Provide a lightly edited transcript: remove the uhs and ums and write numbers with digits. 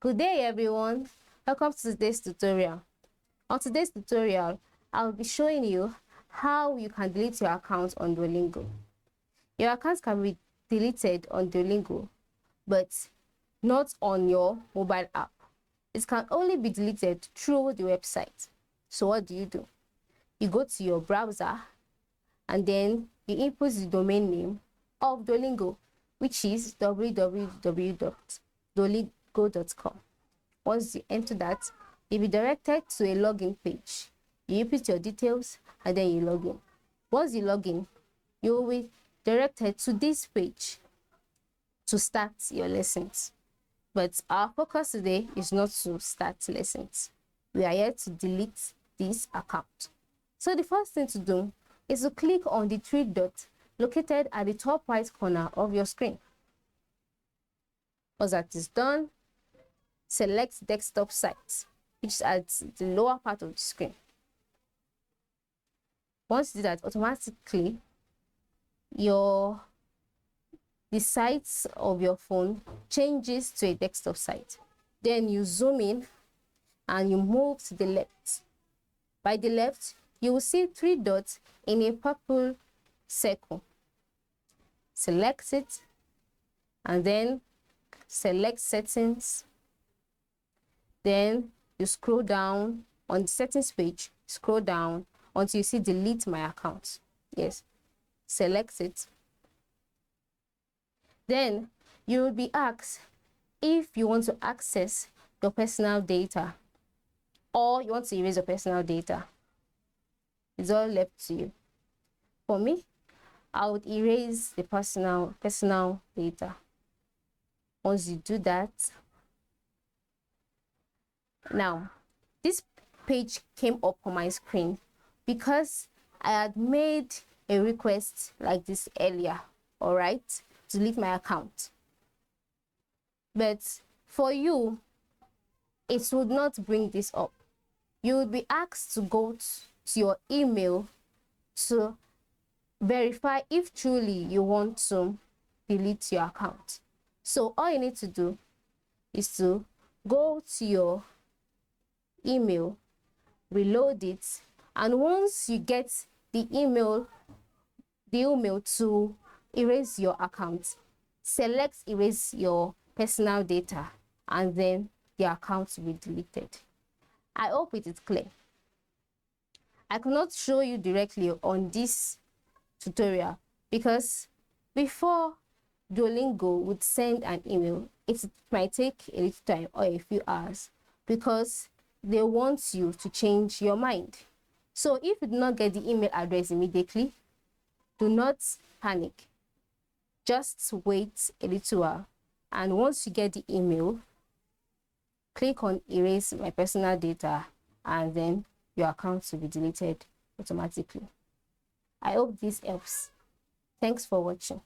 Good day everyone, welcome to today's tutorial. On today's tutorial, I'll be showing you how you can delete your account on Duolingo. Your account can be deleted on Duolingo, but not on your mobile app. It can only be deleted through the website. So what do? You go to your browser and then you input the domain name of Duolingo, which is www.duolingo.com. Once you enter that, you'll be directed to a login page. You input your details and then you log in. Once you log in, you will be directed to this page to start your lessons. But our focus today is not to start lessons. We are here to delete this account. So the first thing to do is to click on the three dots located at the top right corner of your screen. Once that is done, select desktop site, which is at the lower part of the screen. Once you do that, automatically the site of your phone changes to a desktop site. Then you zoom in and you move to the left. By the left, you will see three dots in a purple circle. Select it and then select settings. Then you scroll down on the settings page, scroll down until you see delete my account. Yes, select it. Then you will be asked if you want to access your personal data or you want to erase your personal data. It's all left to you. For me, I would erase the personal data. Once you do that, now this page came up on my screen because I had made a request like this earlier, all right, to delete my account. But for you, it would not bring this up. You would be asked to go to your email to verify if truly you want to delete your account. So all you need to do is to go to your email, reload it, and once you get the email to erase your account, select erase your personal data and then the account will be deleted. I hope it is clear. I cannot show you directly on this tutorial because before Duolingo would send an email, it might take a little time or a few hours because they want you to change your mind. So if you do not get the email address immediately, do not panic. Just wait a little while, and once you get the email, click on erase my personal data and then your account will be deleted automatically. I hope this helps. Thanks for watching.